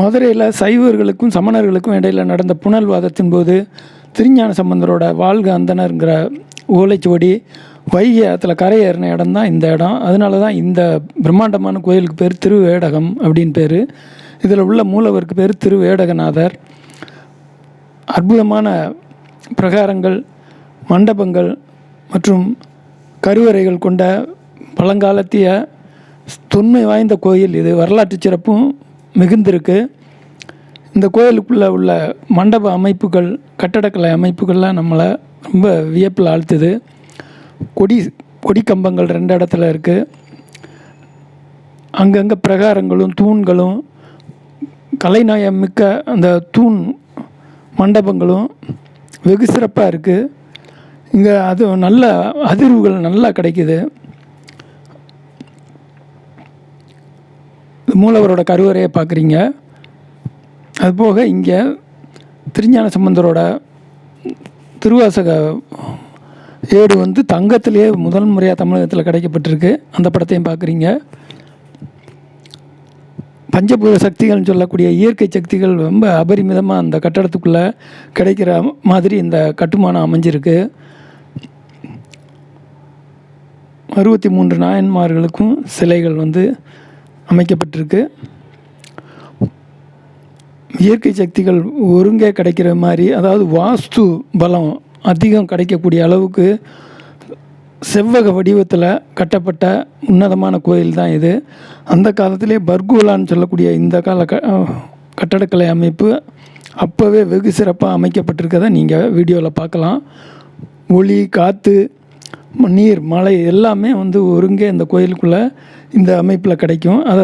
மதுரையில் சைவர்களுக்கும் சமணர்களுக்கும் இடையில் நடந்த புனல்வாதத்தின் போது திருஞான சம்பந்தரோட வாழ்க அந்தனருங்கிற ஓலைச்சுவடி வைகை ஆற்றுல கரையேறின இடம் தான் இந்த இடம். அதனால தான் இந்த பிரம்மாண்டமான கோயிலுக்கு பேர் திருவேடகம் அப்படின்னு பேர். இதில் உள்ள மூலவருக்கு பேர் திருவேடகநாதர். அற்புதமான பிரகாரங்கள், மண்டபங்கள் மற்றும் கருவறைகள் கொண்ட பழங்காலத்திய தொன்மை வாய்ந்த கோயில் இது. வரலாற்று சிறப்பும் மிகுந்திருக்கு. இந்த கோயிலுக்குள்ளே உள்ள மண்டப அமைப்புகள், கட்டடக்கலை அமைப்புகள்லாம் நம்மளை ரொம்ப வியப்பில் ஆழ்த்துது. கொடி கம்பங்கள் 2 இடத்துல இருக்குது. அங்கங்கே பிரகாரங்களும் தூண்களும் கலைநயம் மிக்க அந்த தூண் மண்டபங்களும் வெகு சிறப்பாக இருக்குது. இங்கே அது நல்ல அதிர்வுகள் நல்லா கிடைக்குது. மூலவரோட கருவறையை பார்க்குறீங்க. அதுபோக இங்கே திருஞான சம்பந்தரோட திருவாசக ஏடு தங்கத்திலேயே முதல் முறையாக தமிழகத்தில் கிடைக்கப்பட்டிருக்கு. அந்த படத்தையும் பார்க்குறீங்க. பஞ்சபூத சக்திகள்னு சொல்லக்கூடிய இயற்கை சக்திகள் ரொம்ப அபரிமிதமாக அந்த கட்டடத்துக்குள்ளே கிடைக்கிற மாதிரி இந்த கட்டுமானம் அமைஞ்சிருக்கு. 63 நாயன்மார்களுக்கும் சிலைகள் அமைக்கப்பட்டிருக்கு. இயற்கை சக்திகள் ஒருங்கே கிடைக்கிற மாதிரி, அதாவது வாஸ்து பலம் அதிகம் கிடைக்கக்கூடிய அளவுக்கு செவ்வக வடிவத்தில் கட்டப்பட்ட உன்னதமான கோயில் தான் இது. அந்த காலத்திலே பர்கோலான்னு சொல்லக்கூடிய இந்த கால கட்டடக்கலை அமைப்பு அப்போவே வெகு சிறப்பாக அமைக்கப்பட்டிருக்கதை நீங்கள் வீடியோவில் பார்க்கலாம். ஒளி, காற்று, நீர், மழை எல்லாமே ஒருங்கே இந்த கோயிலுக்குள்ளே இந்த அமைப்பில் கிடைக்கும். அதை